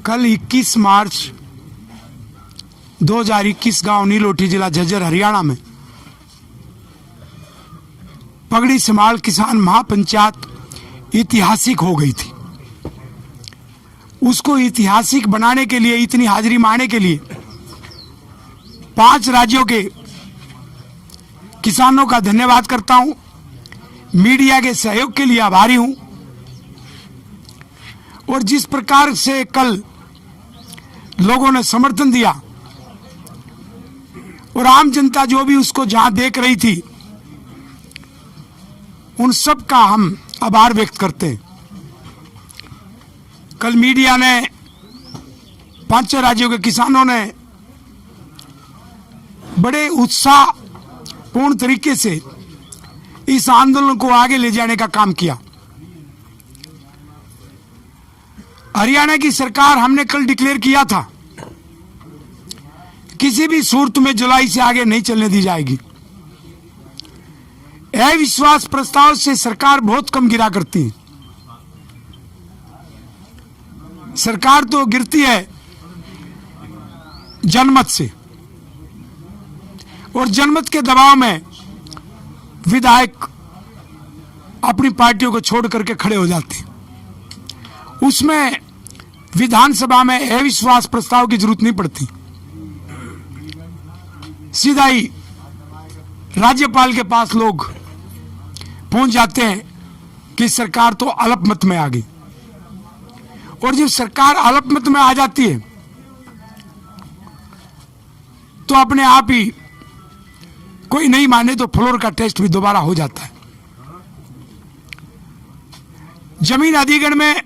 कल 21 मार्च 2021 गांव नीलोठी जिला झज्जर हरियाणा में पगड़ी समाल किसान महापंचायत ऐतिहासिक हो गई थी। उसको ऐतिहासिक बनाने के लिए, इतनी हाजिरी मारने के लिए 5 राज्यों के किसानों का धन्यवाद करता हूं। मीडिया के सहयोग के लिए आभारी हूं। और जिस प्रकार से कल लोगों ने समर्थन दिया और आम जनता जो भी उसको जहां देख रही थी, उन सब का हम आभार व्यक्त करते हैं। कल मीडिया ने 5 राज्यों के किसानों ने बड़े उत्साहपूर्ण तरीके से इस आंदोलन को आगे ले जाने का काम किया। हरियाणा की सरकार, हमने कल डिक्लेयर किया था, किसी भी सूरत में जुलाई से आगे नहीं चलने दी जाएगी। अविश्वास प्रस्ताव से सरकार बहुत कम गिरा करती है। सरकार तो गिरती है जनमत से, और जनमत के दबाव में विधायक अपनी पार्टियों को छोड़ करके खड़े हो जाते हैं। उसमें विधानसभा में अविश्वास प्रस्ताव की जरूरत नहीं पड़ती, सीधा ही राज्यपाल के पास लोग पहुंच जाते हैं कि सरकार तो अल्पमत में आ गई। और जब सरकार अल्पमत में आ जाती है तो अपने आप ही कोई नहीं माने तो फ्लोर का टेस्ट भी दोबारा हो जाता है। जमीन अधिग्रहण में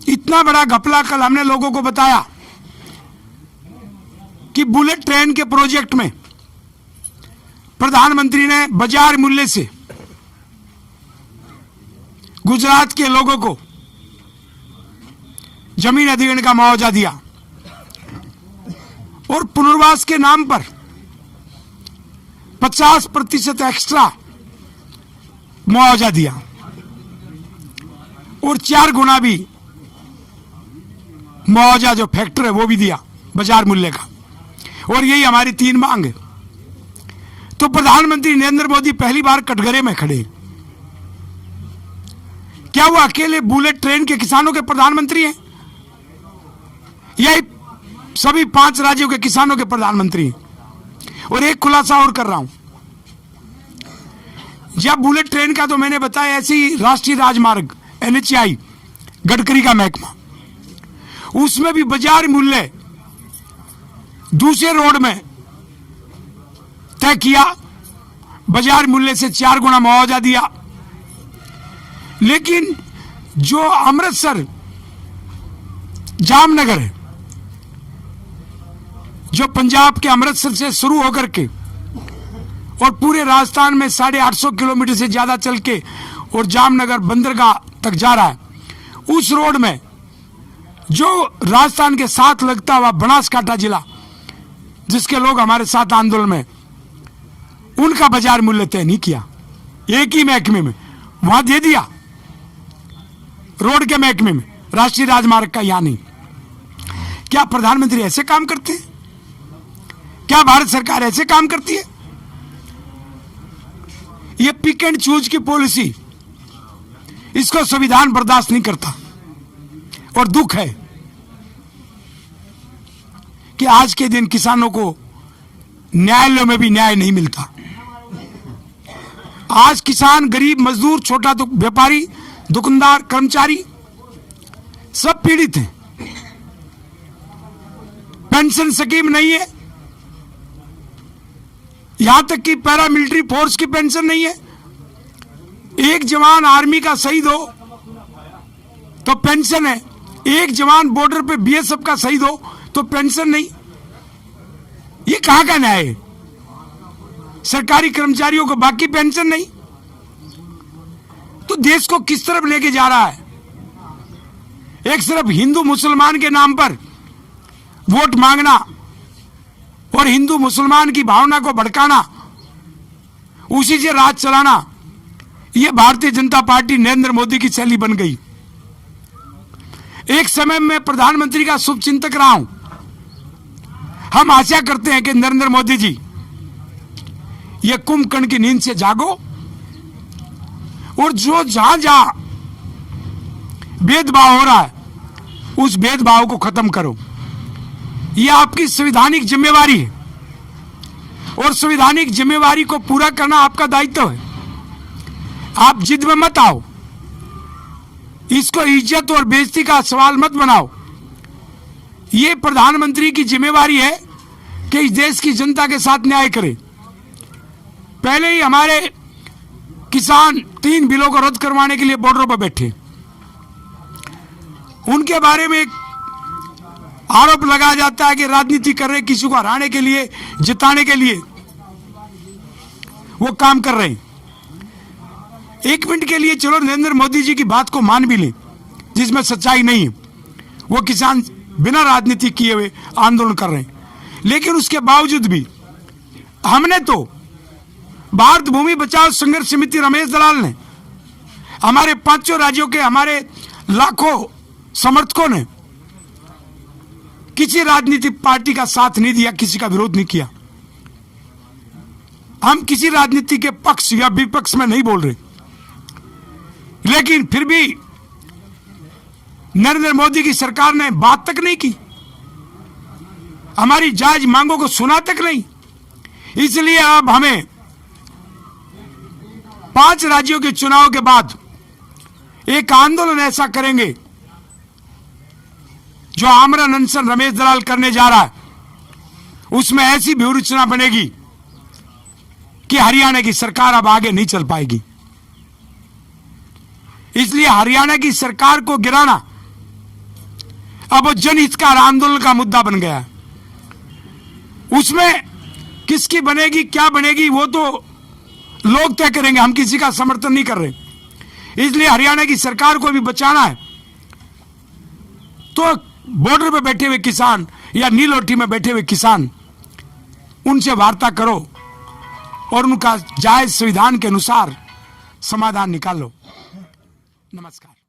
इतना बड़ा घपला कल हमने लोगों को बताया कि बुलेट ट्रेन के प्रोजेक्ट में प्रधानमंत्री ने बाजार मूल्य से गुजरात के लोगों को जमीन अधिग्रहण का मुआवजा दिया और पुनर्वास के नाम पर 50% एक्स्ट्रा मुआवजा दिया और 4 गुना भी मुआवजा जो फैक्टर है वो भी दिया बाजार मूल्य का। और यही हमारी 3 मांग है। तो प्रधानमंत्री नरेंद्र मोदी पहली बार कटघरे में खड़े। क्या वो अकेले बुलेट ट्रेन के किसानों के प्रधानमंत्री हैं या सभी 5 राज्यों के किसानों के प्रधानमंत्री हैं? और एक खुलासा और कर रहा हूं, जब बुलेट ट्रेन का तो मैंने बताया, ऐसी राष्ट्रीय राजमार्ग NHAI गडकरी का महकमा, उसमें भी बाजार मूल्य दूसरे रोड में तय किया, बाजार मूल्य से 4 गुना मुआवजा दिया। लेकिन जो अमृतसर जामनगर है, जो पंजाब के अमृतसर से शुरू होकर के और पूरे राजस्थान में 850 किलोमीटर से ज्यादा चल के और जामनगर बंदरगाह तक जा रहा है, उस रोड में जो राजस्थान के साथ लगता हुआ बनासकांठा जिला, जिसके लोग हमारे साथ आंदोलन में, उनका बाजार मूल्य तय नहीं किया। एक ही महकमे में वहां दे दिया, रोड के महकमे में, राष्ट्रीय राजमार्ग का यहां नहीं। क्या प्रधानमंत्री ऐसे काम करते हैं? क्या भारत सरकार ऐसे काम करती है? ये पिक एंड चूज की पॉलिसी, इसको संविधान बर्दाश्त नहीं करता। और दुख है कि आज के दिन किसानों को न्यायालयों में भी न्याय नहीं मिलता। आज किसान, गरीब, मजदूर, छोटा व्यापारी, दुकानदार, कर्मचारी सब पीड़ित हैं। पेंशन स्कीम नहीं है, यहां तक कि पैरामिलिट्री फोर्स की पेंशन नहीं है। एक जवान आर्मी का शहीद हो तो पेंशन है, एक जवान बॉर्डर पे BSF का शहीद हो तो पेंशन नहीं। ये कहां का न्याय है? सरकारी कर्मचारियों को बाकी पेंशन नहीं, तो देश को किस तरफ लेके जा रहा है? एक सिर्फ हिंदू मुसलमान के नाम पर वोट मांगना और हिंदू मुसलमान की भावना को भड़काना, उसी से राज चलाना, यह भारतीय जनता पार्टी नरेंद्र मोदी की शैली बन गई। एक समय में प्रधानमंत्री का शुभ चिंतक रहा हूं। हम आशा करते हैं कि नरेंद्र मोदी जी ये कुंभकर्ण की नींद से जागो और जो जहां जहां भेदभाव हो रहा है उस भेदभाव को खत्म करो। यह आपकी संवैधानिक जिम्मेवारी है और संवैधानिक जिम्मेवारी को पूरा करना आपका दायित्व है। आप जिद में मत आओ, इसको इज्जत और बेइज्जती का सवाल मत बनाओ। ये प्रधानमंत्री की जिम्मेवारी है कि इस देश की जनता के साथ न्याय करे। पहले ही हमारे किसान 3 बिलों को रद्द करवाने के लिए बॉर्डरों पर बैठे, उनके बारे में एक आरोप लगाया जाता है कि राजनीति कर रहे, किसी को हराने के लिए, जिताने के लिए वो काम कर रहे हैं। एक मिनट के लिए चलो नरेंद्र मोदी जी की बात को मान भी लें, जिसमें सच्चाई नहीं है। वो किसान बिना राजनीति किए हुए आंदोलन कर रहे हैं, लेकिन उसके बावजूद भी हमने तो भारत भूमि बचाओ संघर्ष समिति रमेश दलाल ने, हमारे 5 राज्यों के हमारे लाखों समर्थकों ने किसी राजनीतिक पार्टी का साथ नहीं दिया, किसी का विरोध नहीं किया। हम किसी राजनीति के पक्ष या विपक्ष में नहीं बोल रहे, लेकिन फिर भी नरेंद्र मोदी की सरकार ने बात तक नहीं की, हमारी जायज मांगों को सुना तक नहीं। इसलिए अब हमें 5 राज्यों के चुनाव के बाद एक आंदोलन ऐसा करेंगे जो आमरण अनशन रमेश दलाल करने जा रहा है, उसमें ऐसी व्यूहरचना बनेगी कि हरियाणा की सरकार अब आगे नहीं चल पाएगी। इसलिए हरियाणा की सरकार को गिराना अब वो जनहितकार आंदोलन का मुद्दा बन गया है। उसमें किसकी बनेगी, क्या बनेगी, वो तो लोग तय करेंगे, हम किसी का समर्थन नहीं कर रहे। इसलिए हरियाणा की सरकार को भी बचाना है तो बॉर्डर पे बैठे हुए किसान या नीलोटी में बैठे हुए किसान, उनसे वार्ता करो और उनका जायज संविधान के अनुसार समाधान निकालो। नमस्कार।